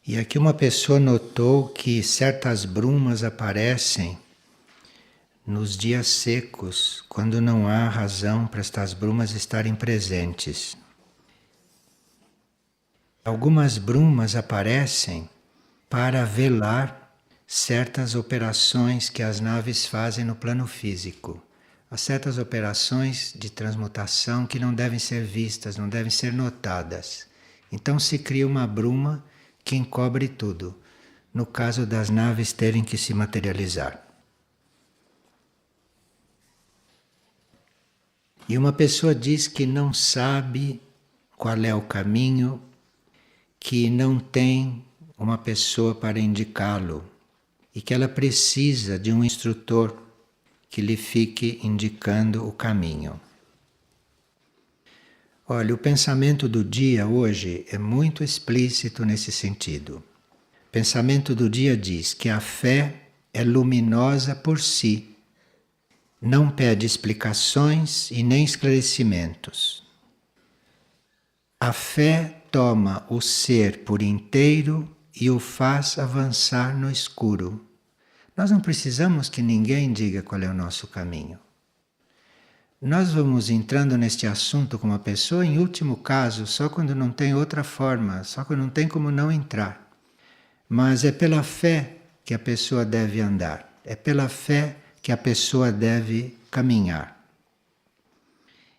E aqui uma pessoa notou que certas brumas aparecem nos dias secos, quando não há razão para estas brumas estarem presentes. Algumas brumas aparecem para velar certas operações que as naves fazem no plano físico. Há certas operações de transmutação que não devem ser vistas, não devem ser notadas. Então se cria uma bruma que encobre tudo, no caso das naves terem que se materializar. E uma pessoa diz que não sabe qual é o caminho, que não tem uma pessoa para indicá-lo e que ela precisa de um instrutor que lhe fique indicando o caminho. Olha, o pensamento do dia hoje é muito explícito nesse sentido. O pensamento do dia diz que a fé é luminosa por si, não pede explicações e nem esclarecimentos. A fé toma o ser por inteiro e o faz avançar no escuro. Nós não precisamos que ninguém diga qual é o nosso caminho. Nós vamos entrando neste assunto com uma pessoa, em último caso, só quando não tem outra forma, só quando não tem como não entrar. Mas é pela fé que a pessoa deve andar, é pela fé que a pessoa deve caminhar.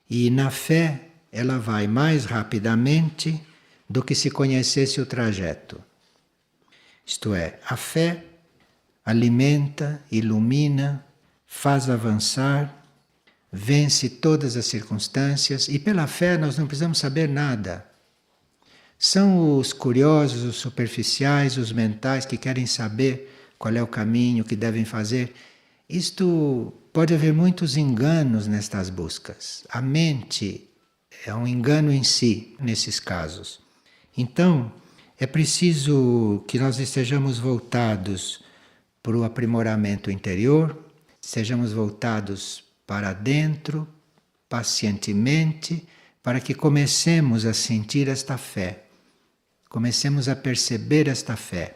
E na fé ela vai mais rapidamente do que se conhecesse o trajeto. Isto é, a fé alimenta, ilumina, faz avançar, vence todas as circunstâncias e pela fé nós não precisamos saber nada. São os curiosos, os superficiais, os mentais que querem saber qual é o caminho que devem fazer. Isto pode haver muitos enganos nestas buscas. A mente é um engano em si, nesses casos. Então, é preciso que nós estejamos voltados para o aprimoramento interior, sejamos voltados para dentro, pacientemente, para que comecemos a sentir esta fé, comecemos a perceber esta fé.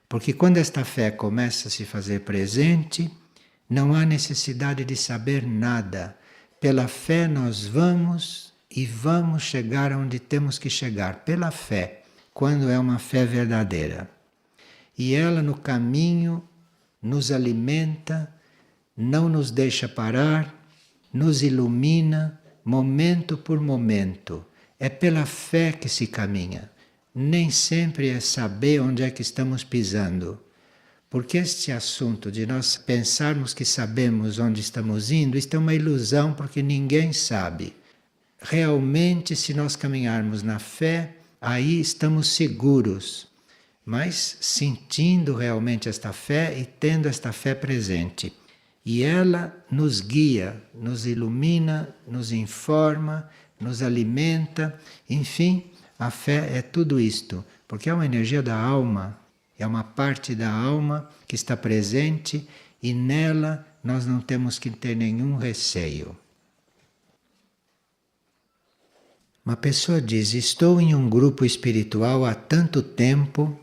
Porque quando esta fé começa a se fazer presente, não há necessidade de saber nada. Pela fé nós vamos e vamos chegar onde temos que chegar. Pela fé, quando é uma fé verdadeira. E ela no caminho nos alimenta, não nos deixa parar, nos ilumina momento por momento. É pela fé que se caminha. Nem sempre é saber onde é que estamos pisando. Porque este assunto de nós pensarmos que sabemos onde estamos indo, isto é uma ilusão porque ninguém sabe. Realmente, se nós caminharmos na fé, aí estamos seguros, mas sentindo realmente esta fé e tendo esta fé presente. E ela nos guia, nos ilumina, nos informa, nos alimenta, enfim, a fé é tudo isto, porque é uma energia da alma, é uma parte da alma que está presente e nela nós não temos que ter nenhum receio. Uma pessoa diz: estou em um grupo espiritual há tanto tempo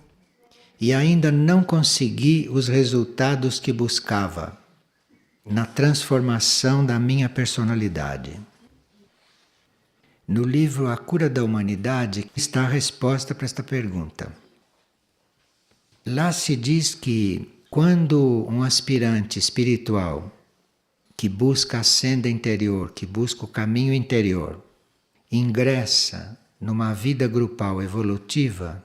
e ainda não consegui os resultados que buscava na transformação da minha personalidade. No livro A Cura da Humanidade está a resposta para esta pergunta. Lá se diz que quando um aspirante espiritual que busca a senda interior, que busca o caminho interior, ingressa numa vida grupal evolutiva,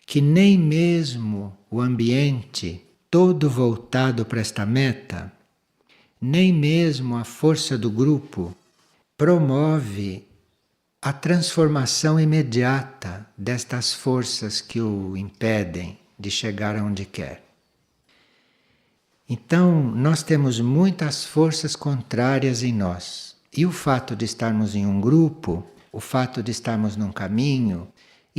que nem mesmo o ambiente todo voltado para esta meta, nem mesmo a força do grupo promove a transformação imediata destas forças que o impedem de chegar aonde quer. Então, nós temos muitas forças contrárias em nós. E o fato de estarmos em um grupo, o fato de estarmos num caminho,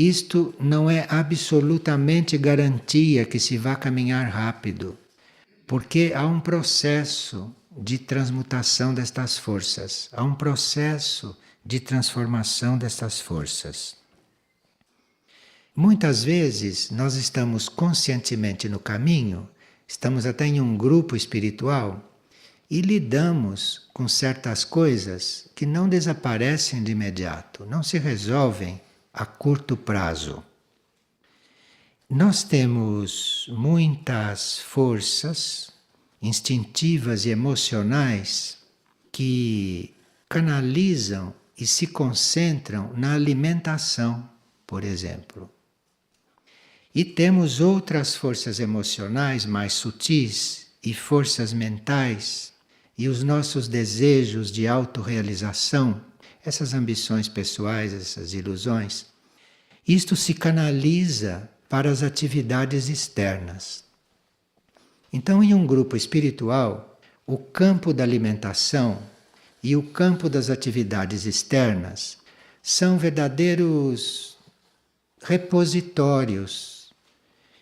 isto não é absolutamente garantia que se vá caminhar rápido, porque há um processo de transmutação destas forças, há um processo de transformação destas forças. Muitas vezes nós estamos conscientemente no caminho, estamos até em um grupo espiritual e lidamos com certas coisas que não desaparecem de imediato, não se resolvem a curto prazo. Nós temos muitas forças instintivas e emocionais que canalizam e se concentram na alimentação, por exemplo. E temos outras forças emocionais mais sutis e forças mentais e os nossos desejos de autorrealização, essas ambições pessoais, essas ilusões. Isto se canaliza para as atividades externas. Então, em um grupo espiritual, o campo da alimentação e o campo das atividades externas são verdadeiros repositórios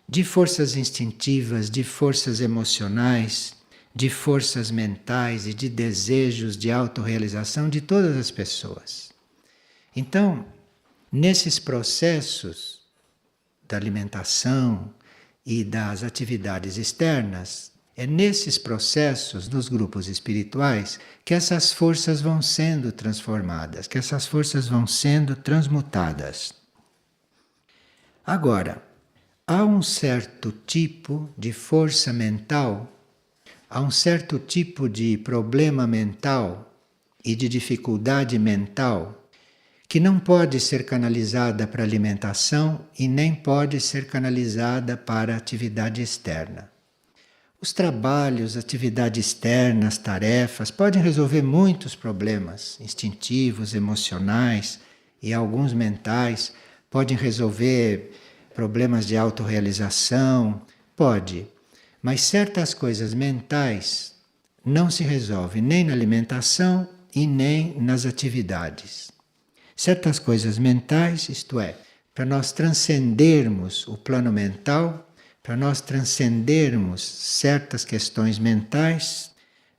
de forças instintivas, de forças emocionais, de forças mentais e de desejos de autorrealização de todas as pessoas. Então, nesses processos da alimentação e das atividades externas, é nesses processos dos grupos espirituais que essas forças vão sendo transformadas, que essas forças vão sendo transmutadas. Agora, há um certo tipo de força mental, há um certo tipo de problema mental e de dificuldade mental que não pode ser canalizada para alimentação e nem pode ser canalizada para atividade externa. Os trabalhos, atividades externas, tarefas podem resolver muitos problemas instintivos, emocionais e alguns mentais, podem resolver problemas de autorrealização, pode, mas certas coisas mentais não se resolvem nem na alimentação e nem nas atividades. Certas coisas mentais, isto é, para nós transcendermos o plano mental, para nós transcendermos certas questões mentais,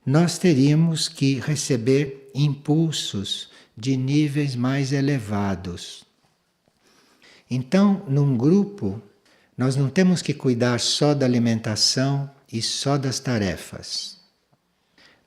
nós teríamos que receber impulsos de níveis mais elevados. Então, num grupo, nós não temos que cuidar só da alimentação e só das tarefas.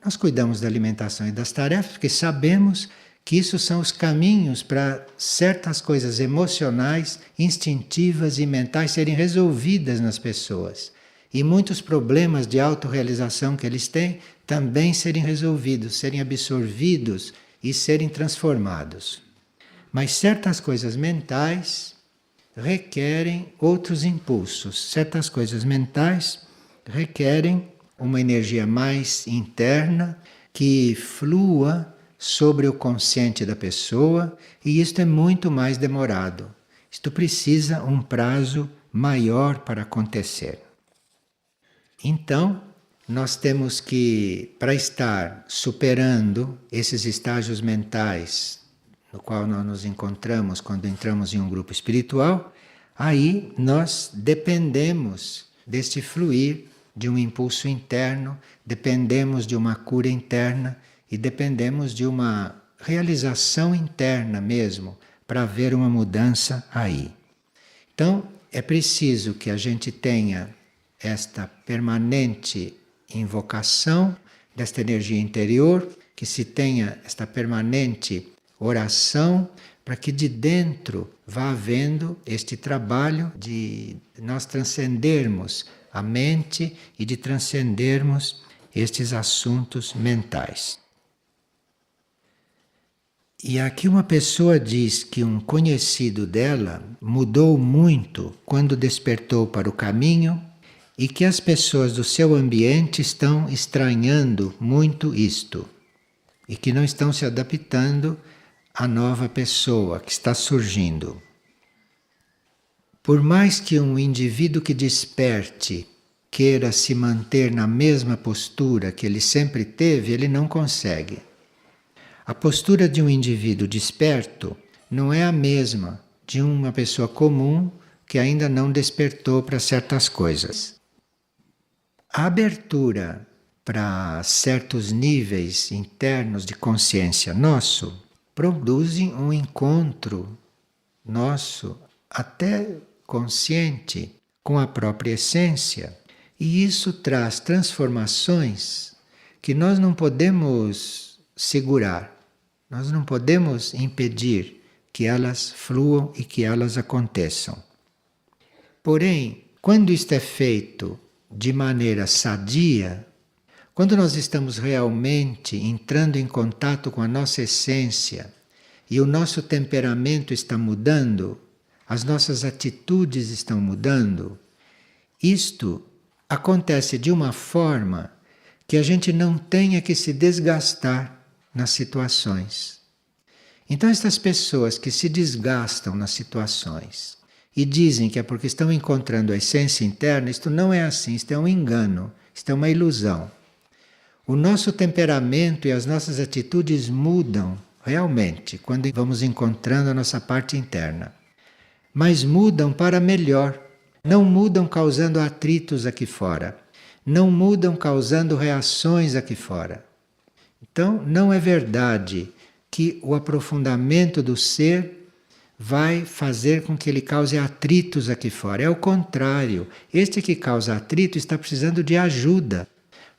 Nós cuidamos da alimentação e das tarefas porque sabemos que isso são os caminhos para certas coisas emocionais, instintivas e mentais serem resolvidas nas pessoas. E muitos problemas de autorrealização que eles têm também serem resolvidos, serem absorvidos e serem transformados. Mas certas coisas mentais requerem outros impulsos. Certas coisas mentais requerem uma energia mais interna que flua sobre o consciente da pessoa, e isto é muito mais demorado. Isto precisa um prazo maior para acontecer. Então, nós temos que, para estar superando esses estágios mentais no qual nós nos encontramos quando entramos em um grupo espiritual, aí nós dependemos deste fluir de um impulso interno, dependemos de uma cura interna e dependemos de uma realização interna mesmo para haver uma mudança aí. Então, é preciso que a gente tenha esta permanente invocação desta energia interior, que se tenha esta permanente oração para que de dentro vá havendo este trabalho de nós transcendermos a mente e de transcendermos estes assuntos mentais. E aqui uma pessoa diz que um conhecido dela mudou muito quando despertou para o caminho e que as pessoas do seu ambiente estão estranhando muito isto e que não estão se adaptando à nova pessoa que está surgindo. Por mais que um indivíduo que desperte queira se manter na mesma postura que ele sempre teve, ele não consegue. A postura de um indivíduo desperto não é a mesma de uma pessoa comum que ainda não despertou para certas coisas. A abertura para certos níveis internos de consciência nosso produzem um encontro nosso até consciente com a própria essência, e isso traz transformações que nós não podemos segurar, nós não podemos impedir que elas fluam e que elas aconteçam. Porém, quando isto é feito de maneira sadia, quando nós estamos realmente entrando em contato com a nossa essência e o nosso temperamento está mudando, as nossas atitudes estão mudando, isto acontece de uma forma que a gente não tenha que se desgastar nas situações. Então, estas pessoas que se desgastam nas situações e dizem que é porque estão encontrando a essência interna, isto não é assim, isto é um engano, isto é uma ilusão. O nosso temperamento e as nossas atitudes mudam realmente quando vamos encontrando a nossa parte interna. Mas mudam para melhor. Não mudam causando atritos aqui fora. Não mudam causando reações aqui fora. Então, não é verdade que o aprofundamento do ser vai fazer com que ele cause atritos aqui fora. É o contrário. Este que causa atrito está precisando de ajuda.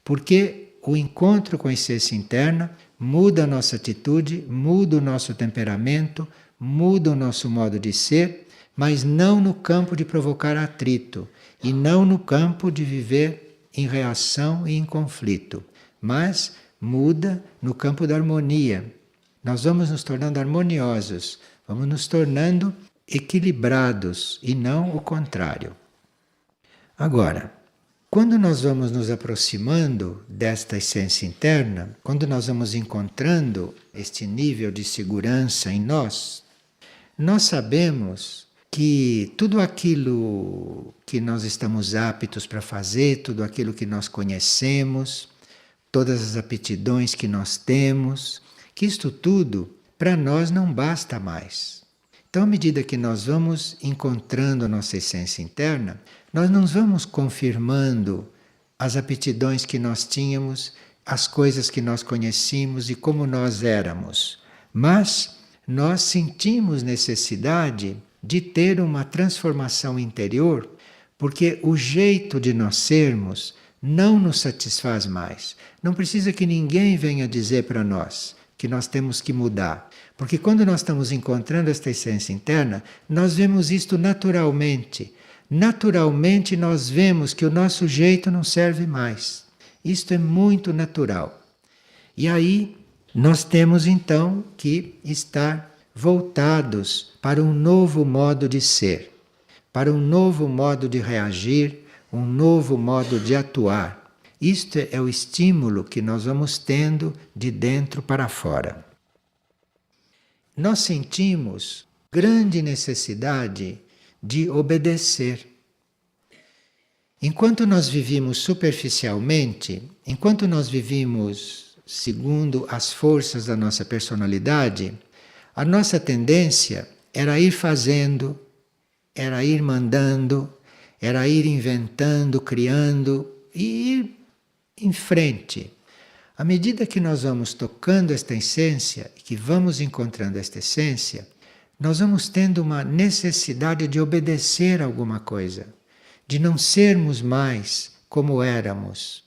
Porque o encontro com a essência interna muda a nossa atitude, muda o nosso temperamento, muda o nosso modo de ser, mas não no campo de provocar atrito e não no campo de viver em reação e em conflito, mas muda no campo da harmonia. Nós vamos nos tornando harmoniosos, vamos nos tornando equilibrados e não o contrário. Agora, quando nós vamos nos aproximando desta essência interna, quando nós vamos encontrando este nível de segurança em nós, nós sabemos que tudo aquilo que nós estamos aptos para fazer, tudo aquilo que nós conhecemos, todas as aptidões que nós temos, que isto tudo para nós não basta mais. Então, à medida que nós vamos encontrando a nossa essência interna, nós não vamos confirmando as aptidões que nós tínhamos, as coisas que nós conhecíamos e como nós éramos. Mas nós sentimos necessidade de ter uma transformação interior, porque o jeito de nós sermos não nos satisfaz mais. Não precisa que ninguém venha dizer para nós que nós temos que mudar. Porque quando nós estamos encontrando esta essência interna, nós vemos isto naturalmente. Naturalmente nós vemos que o nosso jeito não serve mais. Isto é muito natural. E aí nós temos então que estar voltados para um novo modo de ser, para um novo modo de reagir, um novo modo de atuar. Isto é o estímulo que nós vamos tendo de dentro para fora. Nós sentimos grande necessidade de obedecer. Enquanto nós vivimos superficialmente, enquanto nós vivimos segundo as forças da nossa personalidade, a nossa tendência era ir fazendo, era ir mandando, era ir inventando, criando e ir em frente. À medida que nós vamos tocando esta essência, que vamos encontrando esta essência, nós vamos tendo uma necessidade de obedecer a alguma coisa, de não sermos mais como éramos.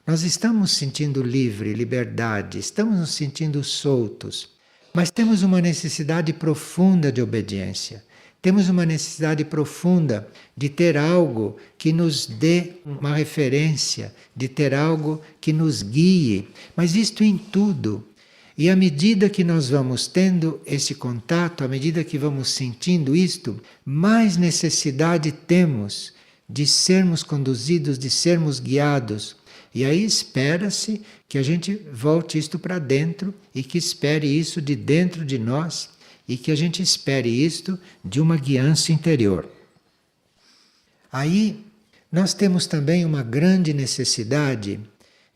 Nós estamos sentindo livre, liberdade, estamos nos sentindo soltos, mas temos uma necessidade profunda de obediência. Temos uma necessidade profunda de ter algo que nos dê uma referência, de ter algo que nos guie, mas isto em tudo. E à medida que nós vamos tendo esse contato, à medida que vamos sentindo isto, mais necessidade temos de sermos conduzidos, de sermos guiados. E aí espera-se que a gente volte isto para dentro e que espere isso de dentro de nós e que a gente espere isto de uma guiança interior. Aí nós temos também uma grande necessidade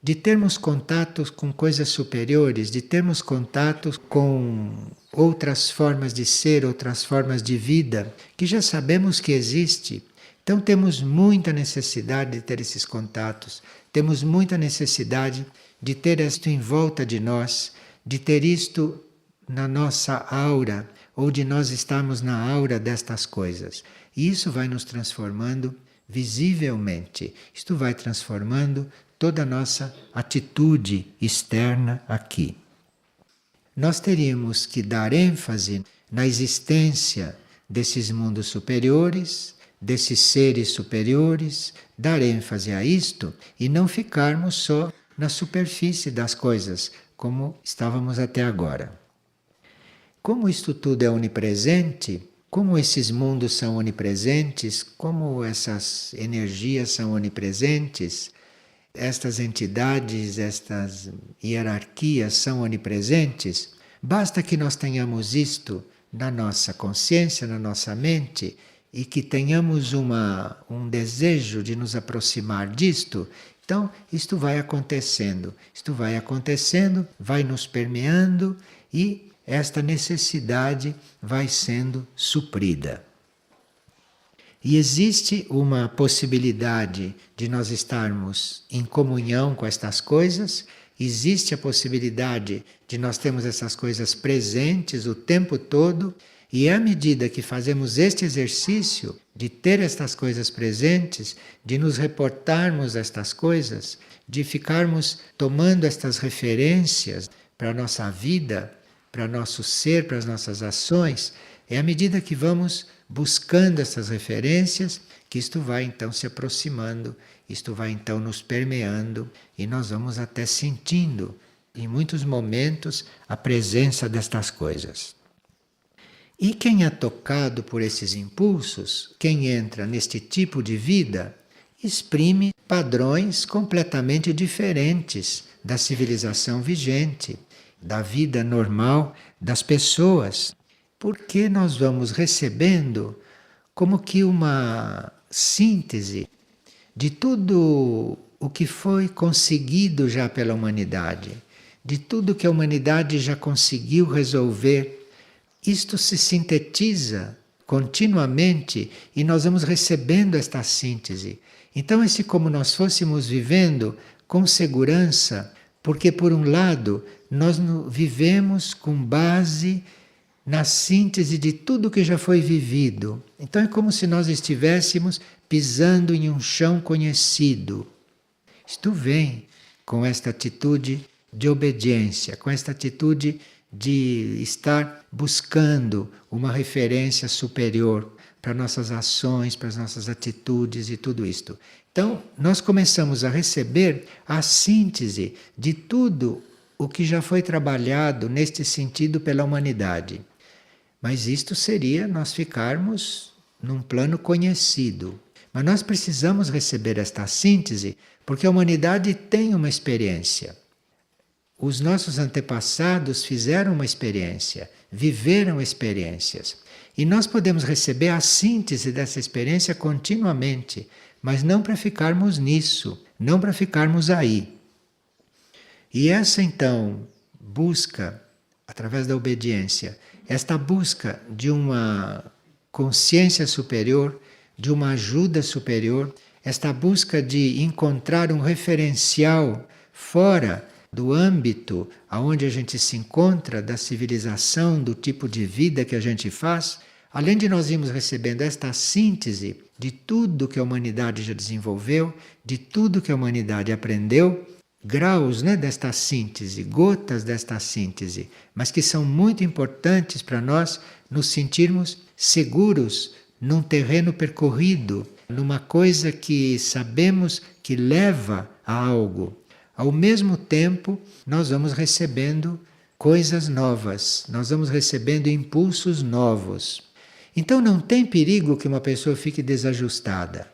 de termos contatos com coisas superiores, de termos contatos com outras formas de ser, outras formas de vida, que já sabemos que existe. Então temos muita necessidade de ter esses contatos, temos muita necessidade de ter isto em volta de nós, de ter isto na nossa aura, ou de nós estarmos na aura destas coisas. E isso vai nos transformando visivelmente. Isto vai transformando toda a nossa atitude externa aqui. Nós teríamos que dar ênfase na existência desses mundos superiores, desses seres superiores, dar ênfase a isto e não ficarmos só na superfície das coisas, como estávamos até agora. Como isto tudo é onipresente, como esses mundos são onipresentes, como essas energias são onipresentes, estas entidades, estas hierarquias são onipresentes, basta que nós tenhamos isto na nossa consciência, na nossa mente, e que tenhamos um desejo de nos aproximar disto. Então, isto vai acontecendo, vai nos permeando e esta necessidade vai sendo suprida. E existe uma possibilidade de nós estarmos em comunhão com estas coisas, existe a possibilidade de nós termos essas coisas presentes o tempo todo, e à medida que fazemos este exercício de ter estas coisas presentes, de nos reportarmos a estas coisas, de ficarmos tomando estas referências para a nossa vida, para nosso ser, para as nossas ações, é à medida que vamos buscando essas referências que isto vai então se aproximando, isto vai então nos permeando e nós vamos até sentindo, em muitos momentos, a presença destas coisas. E quem é tocado por esses impulsos, quem entra neste tipo de vida, exprime padrões completamente diferentes da civilização vigente, da vida normal das pessoas, porque nós vamos recebendo como que uma síntese de tudo o que foi conseguido já pela humanidade, de tudo que a humanidade já conseguiu resolver. Isto se sintetiza continuamente e nós vamos recebendo esta síntese. Então, é como nós fôssemos vivendo com segurança, porque, por um lado, nós vivemos com base na síntese de tudo que já foi vivido. Então, é como se nós estivéssemos pisando em um chão conhecido. Isto vem com esta atitude de obediência, com esta atitude de estar buscando uma referência superior para nossas ações, para as nossas atitudes e tudo isto. Então, nós começamos a receber a síntese de tudo o que já foi trabalhado neste sentido pela humanidade. Mas isto seria nós ficarmos num plano conhecido. Mas nós precisamos receber esta síntese porque a humanidade tem uma experiência. Os nossos antepassados fizeram uma experiência, viveram experiências. E nós podemos receber a síntese dessa experiência continuamente, mas não para ficarmos nisso, não para ficarmos aí. E essa então busca, através da obediência, esta busca de uma consciência superior, de uma ajuda superior, esta busca de encontrar um referencial fora do âmbito aonde a gente se encontra, da civilização, do tipo de vida que a gente faz, além de nós irmos recebendo esta síntese de tudo que a humanidade já desenvolveu, de tudo que a humanidade aprendeu, graus desta síntese, gotas desta síntese, mas que são muito importantes para nós nos sentirmos seguros num terreno percorrido, numa coisa que sabemos que leva a algo. Ao mesmo tempo, nós vamos recebendo coisas novas, nós vamos recebendo impulsos novos. Então não tem perigo que uma pessoa fique desajustada.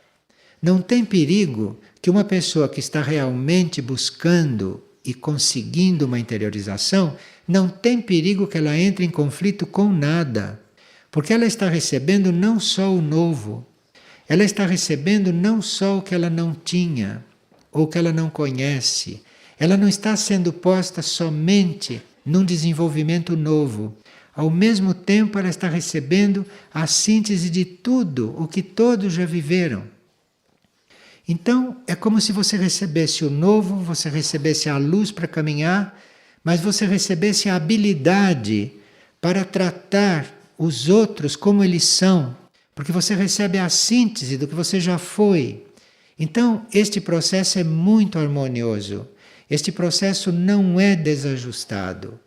Não tem perigo que uma pessoa que está realmente buscando e conseguindo uma interiorização, não tem perigo que ela entre em conflito com nada. Porque ela está recebendo não só o novo, ela está recebendo não só o que ela não tinha, ou que ela não conhece. Ela não está sendo posta somente num desenvolvimento novo. Ao mesmo tempo, ela está recebendo a síntese de tudo o que todos já viveram. Então, é como se você recebesse o novo, você recebesse a luz para caminhar, mas você recebesse a habilidade para tratar os outros como eles são, porque você recebe a síntese do que você já foi. Então, este processo é muito harmonioso. Este processo não é desajustado.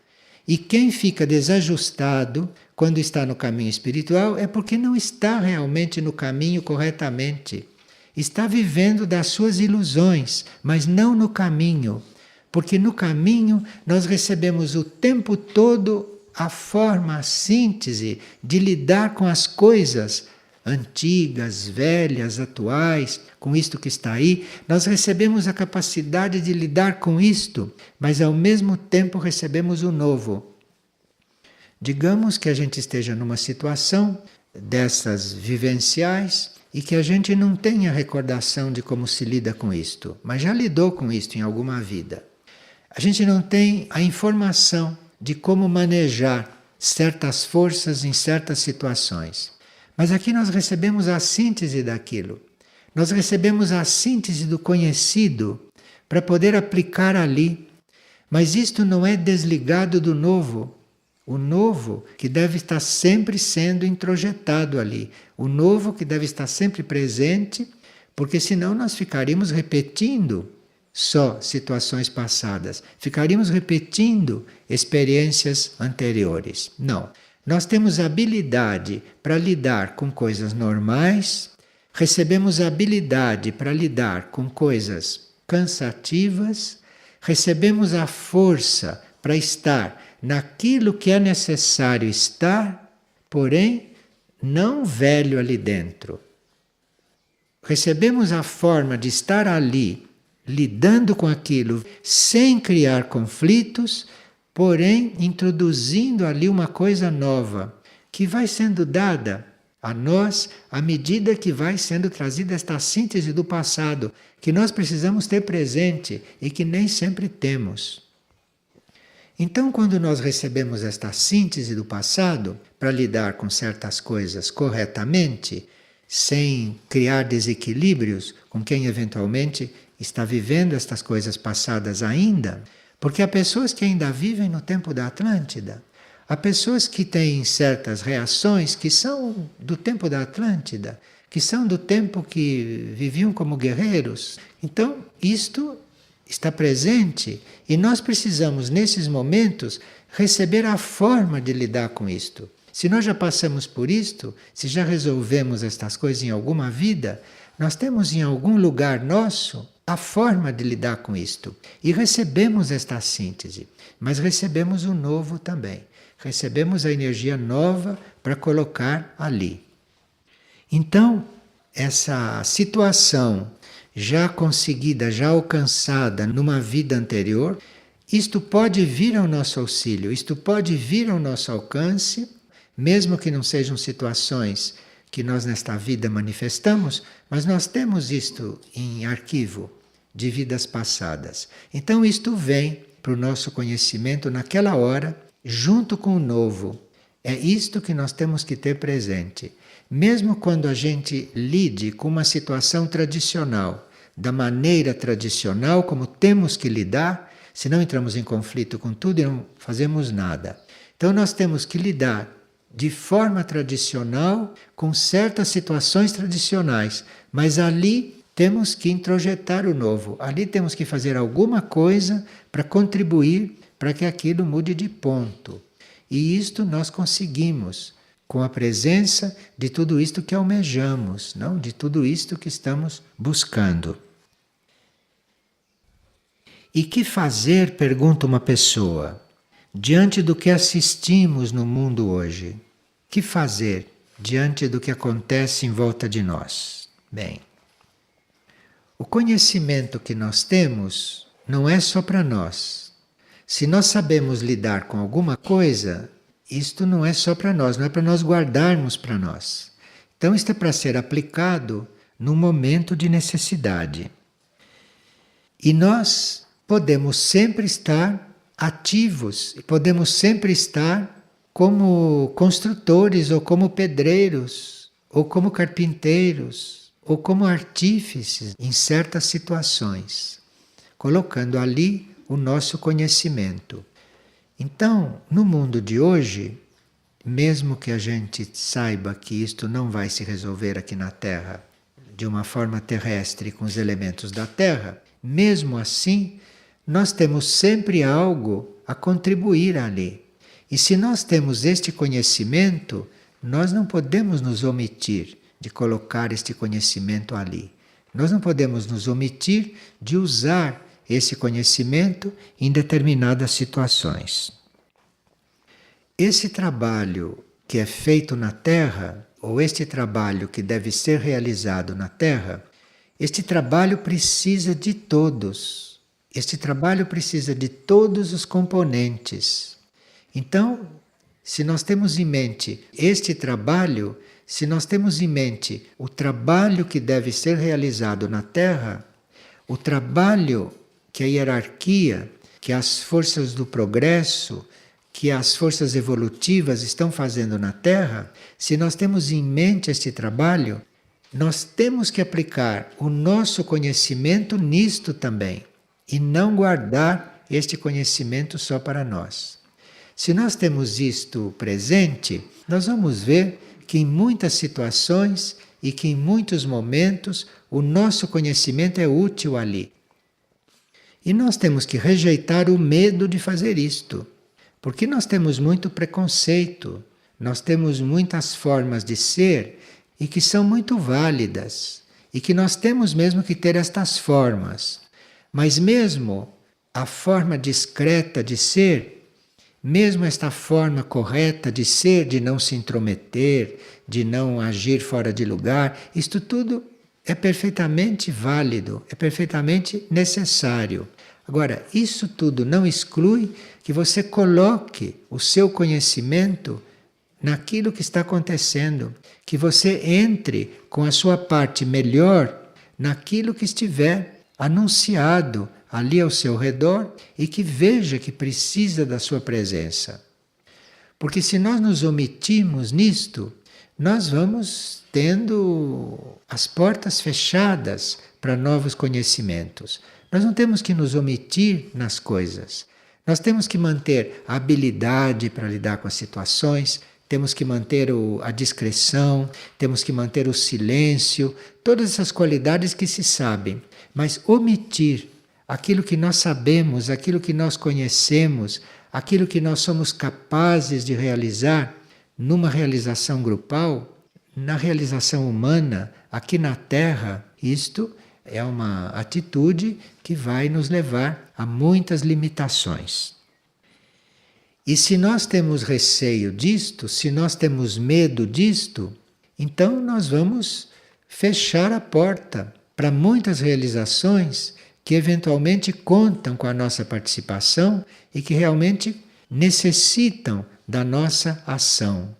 E quem fica desajustado quando está no caminho espiritual é porque não está realmente no caminho corretamente. Está vivendo das suas ilusões, mas não no caminho. Porque no caminho nós recebemos o tempo todo a forma, a síntese de lidar com as coisas antigas, velhas, atuais, com isto que está aí. Nós recebemos a capacidade de lidar com isto, mas ao mesmo tempo recebemos o novo. Digamos que a gente esteja numa situação dessas vivenciais e que a gente não tenha recordação de como se lida com isto, mas já lidou com isto em alguma vida. A gente não tem a informação de como manejar certas forças em certas situações. Mas aqui nós recebemos a síntese daquilo. Nós recebemos a síntese do conhecido para poder aplicar ali. Mas isto não é desligado do novo. O novo que deve estar sempre sendo introjetado ali. O novo que deve estar sempre presente, porque senão nós ficaríamos repetindo só situações passadas. Ficaríamos repetindo experiências anteriores. Não. Nós temos habilidade para lidar com coisas normais, recebemos habilidade para lidar com coisas cansativas, recebemos a força para estar naquilo que é necessário estar, porém não velho ali dentro. Recebemos a forma de estar ali, lidando com aquilo, sem criar conflitos, porém introduzindo ali uma coisa nova, que vai sendo dada a nós à medida que vai sendo trazida esta síntese do passado, que nós precisamos ter presente e que nem sempre temos. Então, quando nós recebemos esta síntese do passado, para lidar com certas coisas corretamente, sem criar desequilíbrios com quem eventualmente está vivendo estas coisas passadas ainda, porque há pessoas que ainda vivem no tempo da Atlântida. Há pessoas que têm certas reações que são do tempo da Atlântida, que são do tempo que viviam como guerreiros. Então, isto está presente e nós precisamos, nesses momentos, receber a forma de lidar com isto. Se nós já passamos por isto, se já resolvemos estas coisas em alguma vida, nós temos em algum lugar nosso a forma de lidar com isto. E recebemos esta síntese, mas recebemos o novo também. Recebemos a energia nova para colocar ali. Então, essa situação já conseguida, já alcançada numa vida anterior, isto pode vir ao nosso auxílio, isto pode vir ao nosso alcance, mesmo que não sejam situações que nós nesta vida manifestamos, mas nós temos isto em arquivo de vidas passadas. Então isto vem para o nosso conhecimento naquela hora, junto com o novo. É isto que nós temos que ter presente. Mesmo quando a gente lide com uma situação tradicional, da maneira tradicional como temos que lidar, senão entramos em conflito com tudo e não fazemos nada. Então nós temos que lidar de forma tradicional com certas situações tradicionais, mas ali temos que introjetar o novo, ali temos que fazer alguma coisa para contribuir para que aquilo mude de ponto. E isto nós conseguimos com a presença de tudo isto que almejamos, não? De tudo isto que estamos buscando. E que fazer, pergunta uma pessoa, diante do que assistimos no mundo hoje? Que fazer diante do que acontece em volta de nós? Bem, o conhecimento que nós temos não é só para nós. Se nós sabemos lidar com alguma coisa, isto não é só para nós, não é para nós guardarmos para nós. Então, isto é para ser aplicado num momento de necessidade. E nós podemos sempre estar ativos, podemos sempre estar como construtores, ou como pedreiros, ou como carpinteiros, ou como artífices em certas situações, colocando ali o nosso conhecimento. Então, no mundo de hoje, mesmo que a gente saiba que isto não vai se resolver aqui na Terra de uma forma terrestre com os elementos da Terra, mesmo assim, nós temos sempre algo a contribuir ali. E se nós temos este conhecimento, nós não podemos nos omitir de colocar este conhecimento ali. Nós não podemos nos omitir de usar esse conhecimento em determinadas situações. Esse trabalho que é feito na Terra, ou este trabalho que deve ser realizado na Terra, este trabalho precisa de todos. Este trabalho precisa de todos os componentes. Então, se nós temos em mente este trabalho, se nós temos em mente o trabalho que deve ser realizado na Terra, o trabalho que a hierarquia, que as forças do progresso, que as forças evolutivas estão fazendo na Terra, se nós temos em mente este trabalho, nós temos que aplicar o nosso conhecimento nisto também e não guardar este conhecimento só para nós. Se nós temos isto presente, nós vamos ver que em muitas situações e que em muitos momentos o nosso conhecimento é útil ali. E nós temos que rejeitar o medo de fazer isto. Porque nós temos muito preconceito, nós temos muitas formas de ser e que são muito válidas e que nós temos mesmo que ter estas formas. Mas mesmo a forma discreta de ser, mesmo esta forma correta de ser, de não se intrometer, de não agir fora de lugar, isto tudo é perfeitamente válido, é perfeitamente necessário. Agora, isso tudo não exclui que você coloque o seu conhecimento naquilo que está acontecendo, que você entre com a sua parte melhor naquilo que estiver anunciado ali ao seu redor e que veja que precisa da sua presença. Porque se nós nos omitirmos nisto, nós vamos tendo as portas fechadas para novos conhecimentos. Nós não temos que nos omitir nas coisas. Nós temos que manter a habilidade para lidar com as situações, temos que manter a discrição, temos que manter o silêncio, todas essas qualidades que se sabem. Mas omitir aquilo que nós sabemos, aquilo que nós conhecemos, aquilo que nós somos capazes de realizar numa realização grupal, na realização humana, aqui na Terra, isto é uma atitude que vai nos levar a muitas limitações. E se nós temos receio disto, se nós temos medo disto, então nós vamos fechar a porta para muitas realizações que eventualmente contam com a nossa participação e que realmente necessitam da nossa ação.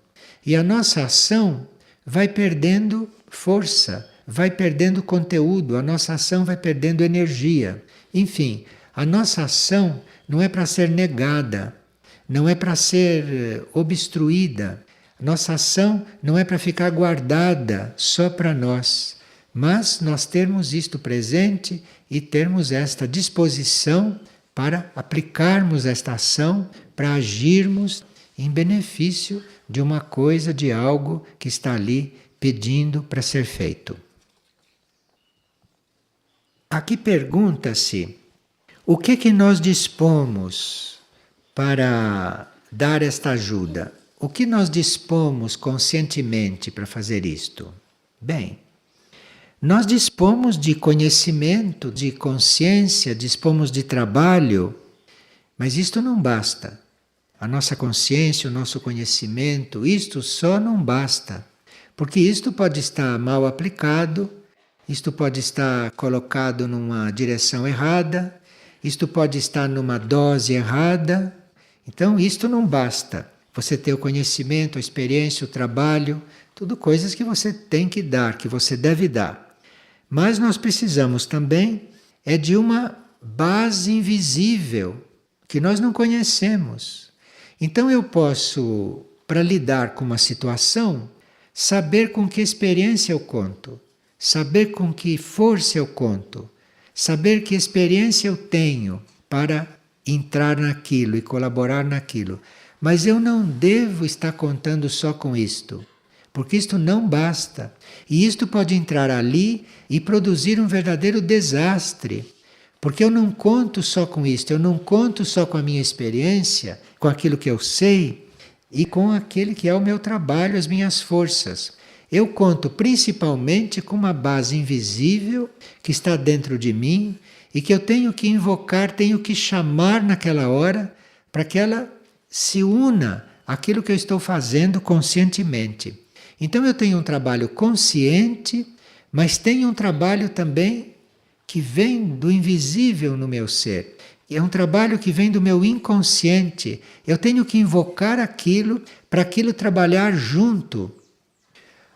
E a nossa ação vai perdendo força, vai perdendo conteúdo, a nossa ação vai perdendo energia. Enfim, a nossa ação não é para ser negada, não é para ser obstruída. Nossa ação não é para ficar guardada só para nós, mas nós termos isto presente e termos esta disposição para aplicarmos esta ação, para agirmos em benefício de uma coisa, de algo que está ali pedindo para ser feito. Aqui pergunta-se o que nós dispomos para dar esta ajuda? O que nós dispomos conscientemente para fazer isto? Bem, nós dispomos de conhecimento, de consciência, dispomos de trabalho, mas isto não basta. A nossa consciência, o nosso conhecimento, isto só não basta. Porque isto pode estar mal aplicado, isto pode estar colocado numa direção errada, isto pode estar numa dose errada. Então, isto não basta. Você ter o conhecimento, a experiência, o trabalho, tudo coisas que você tem que dar, que você deve dar. Mas nós precisamos também de uma base invisível que nós não conhecemos. Então eu posso, para lidar com uma situação, saber com que experiência eu conto, saber com que força eu conto, saber que experiência eu tenho para entrar naquilo e colaborar naquilo. Mas eu não devo estar contando só com isto, porque isto não basta. E isto pode entrar ali e produzir um verdadeiro desastre. Porque eu não conto só com isto, eu não conto só com a minha experiência, com aquilo que eu sei e com aquele que é o meu trabalho, as minhas forças. Eu conto principalmente com uma base invisível que está dentro de mim e que eu tenho que invocar, tenho que chamar naquela hora para que ela se una àquilo que eu estou fazendo conscientemente. Então eu tenho um trabalho consciente, mas tenho um trabalho também que vem do invisível no meu ser. É um trabalho que vem do meu inconsciente. Eu tenho que invocar aquilo para aquilo trabalhar junto.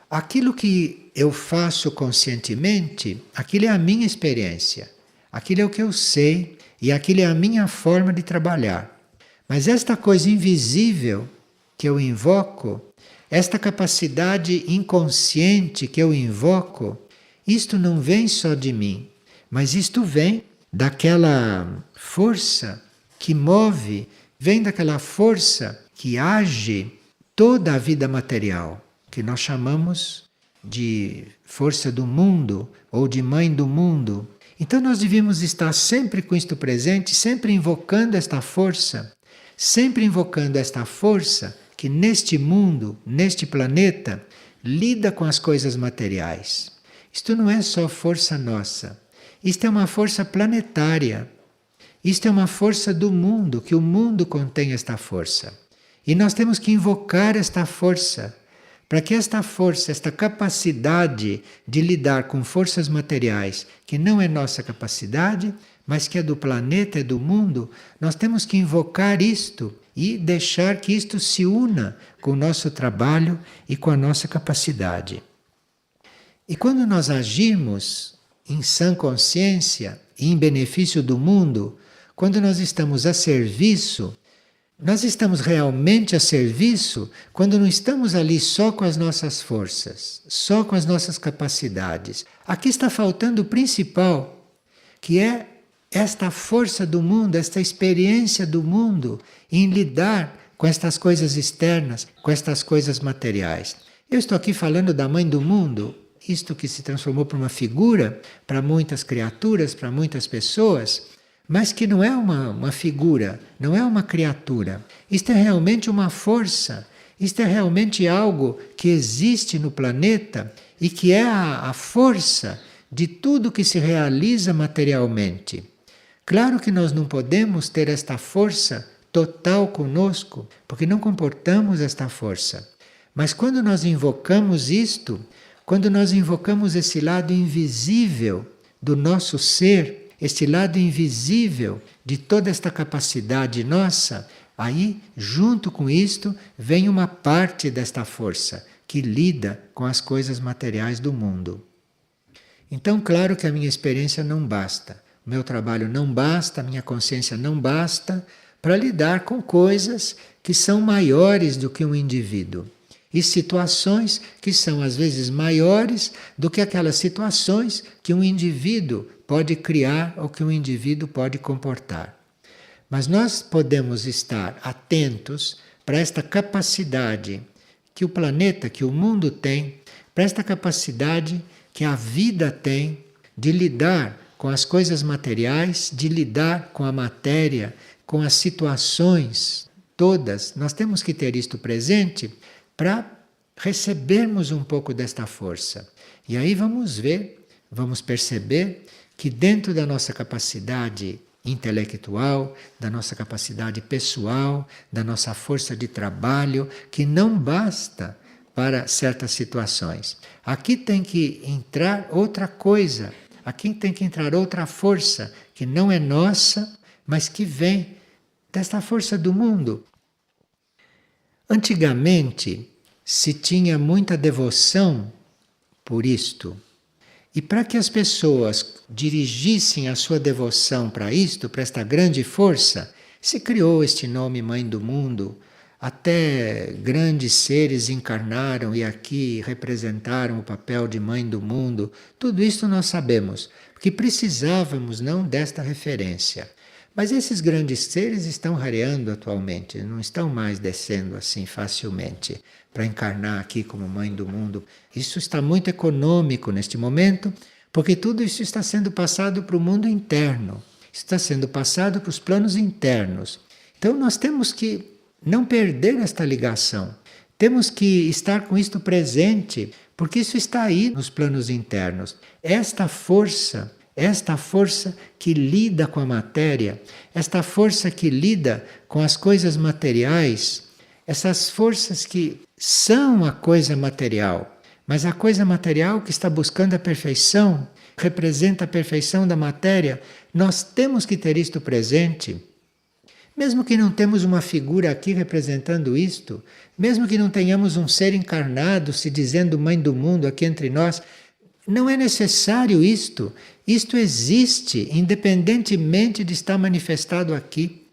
Aquilo que eu faço conscientemente, aquilo é a minha experiência. Aquilo é o que eu sei e aquilo é a minha forma de trabalhar. Mas esta coisa invisível que eu invoco, esta capacidade inconsciente que eu invoco, isto não vem só de mim. Mas isto vem daquela força que move, vem daquela força que age toda a vida material, que nós chamamos de força do mundo ou de mãe do mundo. Então nós devíamos estar sempre com isto presente, sempre invocando esta força, sempre invocando esta força que neste mundo, neste planeta, lida com as coisas materiais. Isto não é só força nossa. Isto é uma força planetária. Isto é uma força do mundo, que o mundo contém esta força. E nós temos que invocar esta força, para que esta força, esta capacidade de lidar com forças materiais, que não é nossa capacidade, mas que é do planeta, é do mundo, nós temos que invocar isto e deixar que isto se una com o nosso trabalho e com a nossa capacidade. E quando nós agimos em sã consciência e em benefício do mundo, quando nós estamos a serviço, nós estamos realmente a serviço quando não estamos ali só com as nossas forças, só com as nossas capacidades. Aqui está faltando o principal, que é esta força do mundo, esta experiência do mundo em lidar com estas coisas externas, com estas coisas materiais. Eu estou aqui falando da mãe do mundo, isto que se transformou por uma figura para muitas criaturas, para muitas pessoas, mas que não é uma figura, não é uma criatura. Isto é realmente uma força, isto é realmente algo que existe no planeta e que é a força de tudo que se realiza materialmente. Claro que nós não podemos ter esta força total conosco, porque não comportamos esta força. Mas quando nós invocamos isto, quando nós invocamos esse lado invisível do nosso ser, este lado invisível de toda esta capacidade nossa, aí, junto com isto, vem uma parte desta força que lida com as coisas materiais do mundo. Então, claro que a minha experiência não basta, o meu trabalho não basta, a minha consciência não basta para lidar com coisas que são maiores do que um indivíduo. E situações que são às vezes maiores do que aquelas situações que um indivíduo pode criar ou que um indivíduo pode comportar. Mas nós podemos estar atentos para esta capacidade que o planeta, que o mundo tem, para esta capacidade que a vida tem de lidar com as coisas materiais, de lidar com a matéria, com as situações todas. Nós temos que ter isto presente para recebermos um pouco desta força. E aí vamos ver, vamos perceber que dentro da nossa capacidade intelectual, da nossa capacidade pessoal, da nossa força de trabalho, que não basta para certas situações. Aqui tem que entrar outra coisa, aqui tem que entrar outra força que não é nossa, mas que vem desta força do mundo. Antigamente se tinha muita devoção por isto. E para que as pessoas dirigissem a sua devoção para isto, para esta grande força, se criou este nome Mãe do Mundo. Até grandes seres encarnaram e aqui representaram o papel de Mãe do Mundo. Tudo isso nós sabemos, porque precisávamos não desta referência. Mas esses grandes seres estão rareando atualmente, não estão mais descendo assim facilmente para encarnar aqui como mãe do mundo. Isso está muito econômico neste momento, porque tudo isso está sendo passado para o mundo interno, está sendo passado para os planos internos. Então nós temos que não perder esta ligação, temos que estar com isto presente, porque isso está aí nos planos internos. Esta força que lida com a matéria, esta força que lida com as coisas materiais, essas forças que são a coisa material, mas a coisa material que está buscando a perfeição, representa a perfeição da matéria, nós temos que ter isto presente. Mesmo que não temos uma figura aqui representando isto, mesmo que não tenhamos um ser encarnado se dizendo mãe do mundo aqui entre nós, não é necessário isto. Isto existe independentemente de estar manifestado aqui.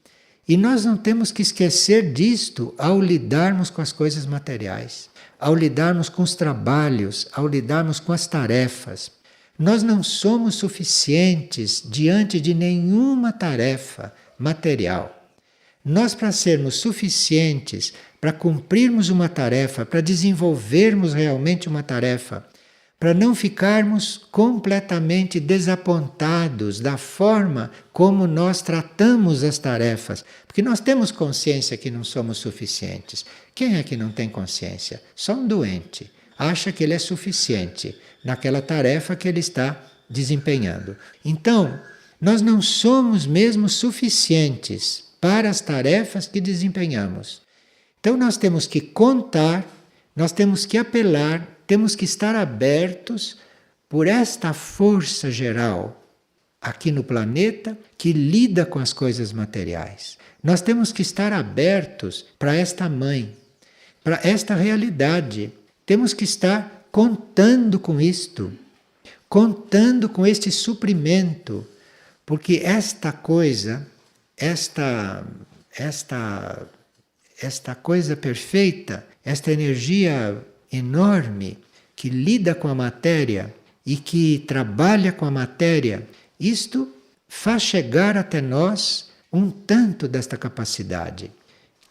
E nós não temos que esquecer disto ao lidarmos com as coisas materiais, ao lidarmos com os trabalhos, ao lidarmos com as tarefas. Nós não somos suficientes diante de nenhuma tarefa material. Nós, para sermos suficientes, para cumprirmos uma tarefa, para desenvolvermos realmente uma tarefa, para não ficarmos completamente desapontados da forma como nós tratamos as tarefas, porque nós temos consciência que não somos suficientes. Quem é que não tem consciência? Só um doente. Acha que ele é suficiente naquela tarefa que ele está desempenhando. Então, nós não somos mesmo suficientes para as tarefas que desempenhamos. Então nós temos que contar, nós temos que apelar, temos que estar abertos por esta força geral aqui no planeta que lida com as coisas materiais. Nós temos que estar abertos para esta mãe, para esta realidade. Temos que estar contando com isto, contando com este suprimento, porque esta coisa, esta coisa perfeita, esta energia enorme que lida com a matéria e que trabalha com a matéria, isto faz chegar até nós um tanto desta capacidade,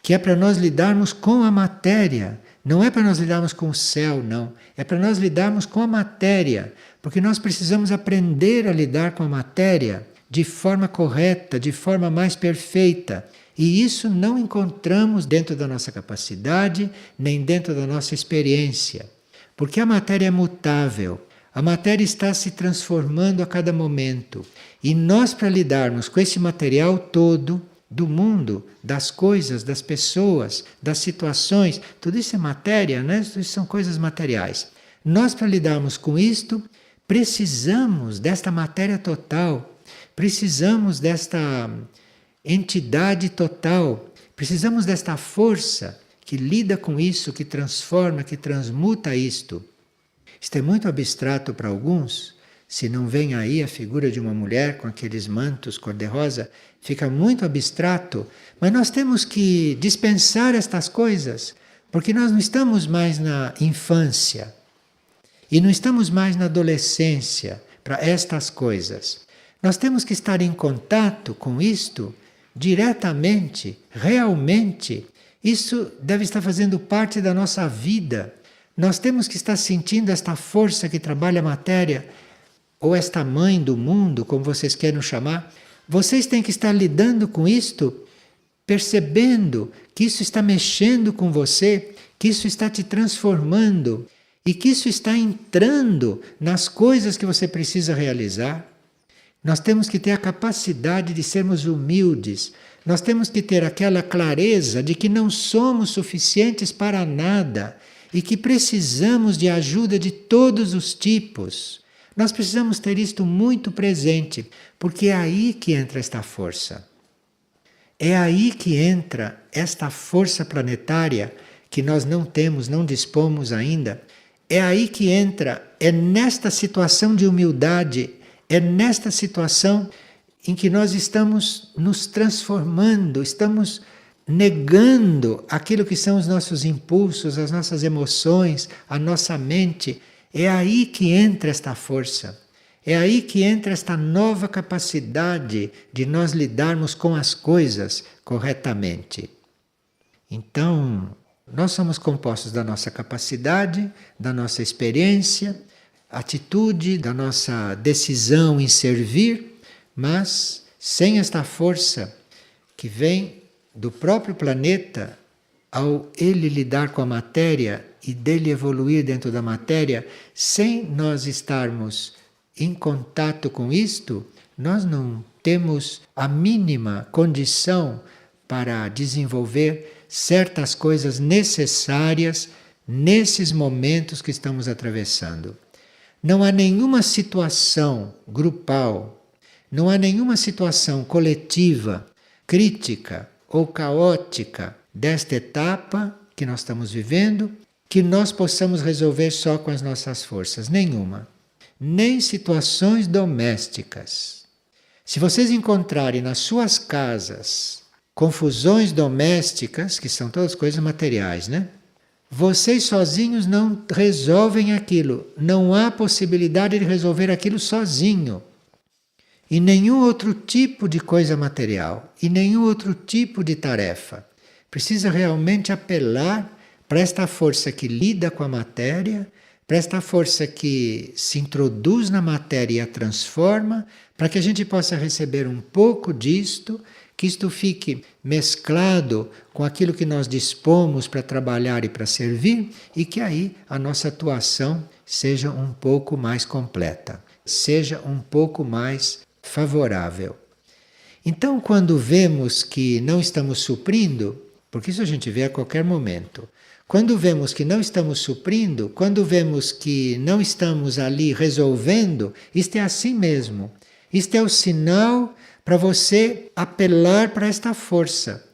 que é para nós lidarmos com a matéria, não é para nós lidarmos com o céu, não, é para nós lidarmos com a matéria, porque nós precisamos aprender a lidar com a matéria de forma correta, de forma mais perfeita. E isso não encontramos dentro da nossa capacidade, nem dentro da nossa experiência. Porque a matéria é mutável, a matéria está se transformando a cada momento. E nós, para lidarmos com esse material todo, do mundo, das coisas, das pessoas, das situações, tudo isso é matéria, né? Tudo isso são coisas materiais. Nós, para lidarmos com isto, precisamos desta matéria total. Precisamos desta entidade total, precisamos desta força que lida com isso, que transforma, que transmuta isto. Isto é muito abstrato para alguns, se não vem aí a figura de uma mulher com aqueles mantos cor-de-rosa, fica muito abstrato, mas nós temos que dispensar estas coisas, porque nós não estamos mais na infância e não estamos mais na adolescência para estas coisas. Nós temos que estar em contato com isto diretamente, realmente. Isso deve estar fazendo parte da nossa vida. Nós temos que estar sentindo esta força que trabalha a matéria, ou esta mãe do mundo, como vocês queiram chamar. Vocês têm que estar lidando com isto, percebendo que isso está mexendo com você, que isso está te transformando e que isso está entrando nas coisas que você precisa realizar. Nós temos que ter a capacidade de sermos humildes. Nós temos que ter aquela clareza de que não somos suficientes para nada e que precisamos de ajuda de todos os tipos. Nós precisamos ter isto muito presente, porque é aí que entra esta força. É aí que entra esta força planetária que nós não temos, não dispomos ainda. É aí que entra, é nesta situação de humildade, é nesta situação em que nós estamos nos transformando, estamos negando aquilo que são os nossos impulsos, as nossas emoções, a nossa mente. É aí que entra esta força. É aí que entra esta nova capacidade de nós lidarmos com as coisas corretamente. Então, nós somos compostos da nossa capacidade, da nossa experiência, atitude, da nossa decisão em servir, mas sem esta força que vem do próprio planeta, ao ele lidar com a matéria e dele evoluir dentro da matéria, sem nós estarmos em contato com isto, nós não temos a mínima condição para desenvolver certas coisas necessárias nesses momentos que estamos atravessando. Não há nenhuma situação grupal, não há nenhuma situação coletiva, crítica ou caótica desta etapa que nós estamos vivendo que nós possamos resolver só com as nossas forças. Nenhuma. Nem situações domésticas. Se vocês encontrarem nas suas casas confusões domésticas, que são todas coisas materiais, né? Vocês sozinhos não resolvem aquilo. Não há possibilidade de resolver aquilo sozinho. E nenhum outro tipo de coisa material. E nenhum outro tipo de tarefa. Precisa realmente apelar para esta força que lida com a matéria, para esta força que se introduz na matéria e a transforma, para que a gente possa receber um pouco disto, que isto fique mesclado com aquilo que nós dispomos para trabalhar e para servir, e que aí a nossa atuação seja um pouco mais completa, seja um pouco mais favorável. Então, quando vemos que não estamos suprindo, porque isso a gente vê a qualquer momento, quando vemos que não estamos suprindo, quando vemos que não estamos ali resolvendo, isto é assim mesmo. Isto é o sinal para você apelar para esta força.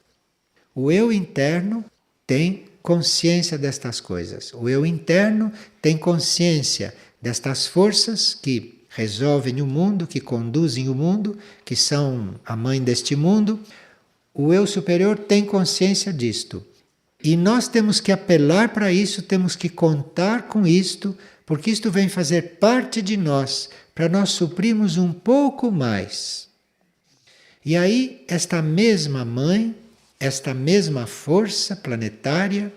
O eu interno tem consciência destas coisas. O eu interno tem consciência destas forças que resolvem o mundo, que conduzem o mundo, que são a mãe deste mundo. O eu superior tem consciência disto. E nós temos que apelar para isso, temos que contar com isto, porque isto vem fazer parte de nós, para nós suprirmos um pouco mais. E aí, esta mesma mãe, esta mesma força planetária,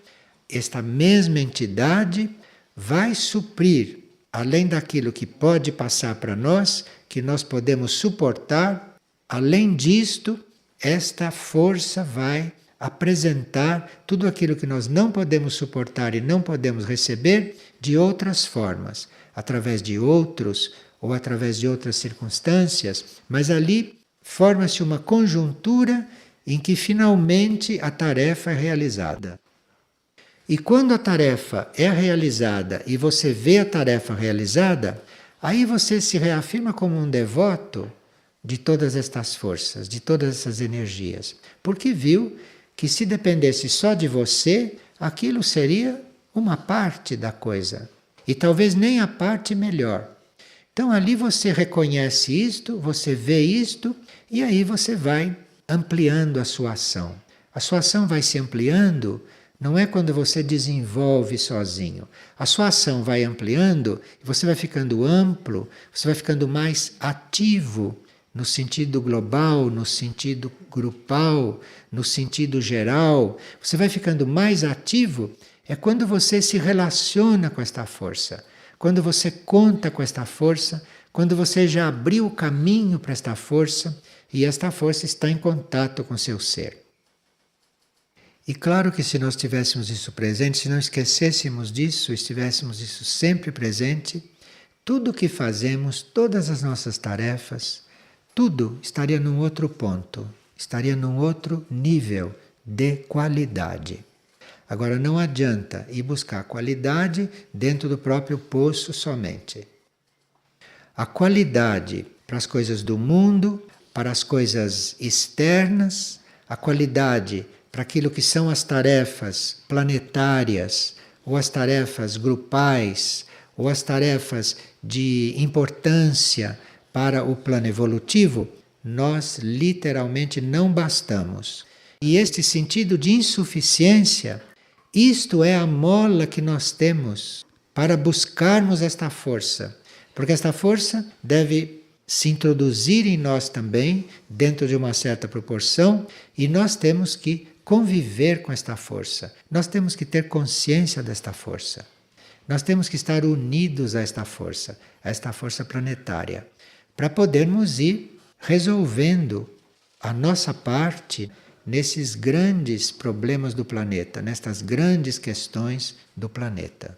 esta mesma entidade, vai suprir, além daquilo que pode passar para nós, que nós podemos suportar, além disto, esta força vai apresentar tudo aquilo que nós não podemos suportar e não podemos receber de outras formas, através de outros ou através de outras circunstâncias, mas ali forma-se uma conjuntura em que finalmente a tarefa é realizada. E quando a tarefa é realizada e você vê a tarefa realizada, aí você se reafirma como um devoto de todas estas forças, de todas essas energias, porque viu que se dependesse só de você, aquilo seria uma parte da coisa. E talvez nem a parte melhor. Então ali você reconhece isto, você vê isto, e aí você vai ampliando a sua ação. A sua ação vai se ampliando, não é quando você desenvolve sozinho. A sua ação vai ampliando, e você vai ficando amplo, você vai ficando mais ativo, no sentido global, no sentido grupal, no sentido geral. Você vai ficando mais ativo, é quando você se relaciona com esta força, quando você conta com esta força, quando você já abriu o caminho para esta força e esta força está em contato com seu ser. E claro que se nós tivéssemos isso presente, se não esquecêssemos disso, estivéssemos isso sempre presente, tudo o que fazemos, todas as nossas tarefas, tudo estaria num outro ponto, estaria num outro nível de qualidade. Agora não adianta ir buscar qualidade dentro do próprio poço somente. A qualidade para as coisas do mundo, para as coisas externas, a qualidade para aquilo que são as tarefas planetárias, ou as tarefas grupais, ou as tarefas de importância para o plano evolutivo, nós literalmente não bastamos. E este sentido de insuficiência, isto é a mola que nós temos para buscarmos esta força, Porque esta força deve se introduzir em nós também, dentro de uma certa proporção, e nós temos que conviver com esta força. Nós temos que ter consciência desta força. Nós temos que estar unidos a esta força planetária, para podermos ir resolvendo a nossa parte nesses grandes problemas do planeta, nestas grandes questões do planeta.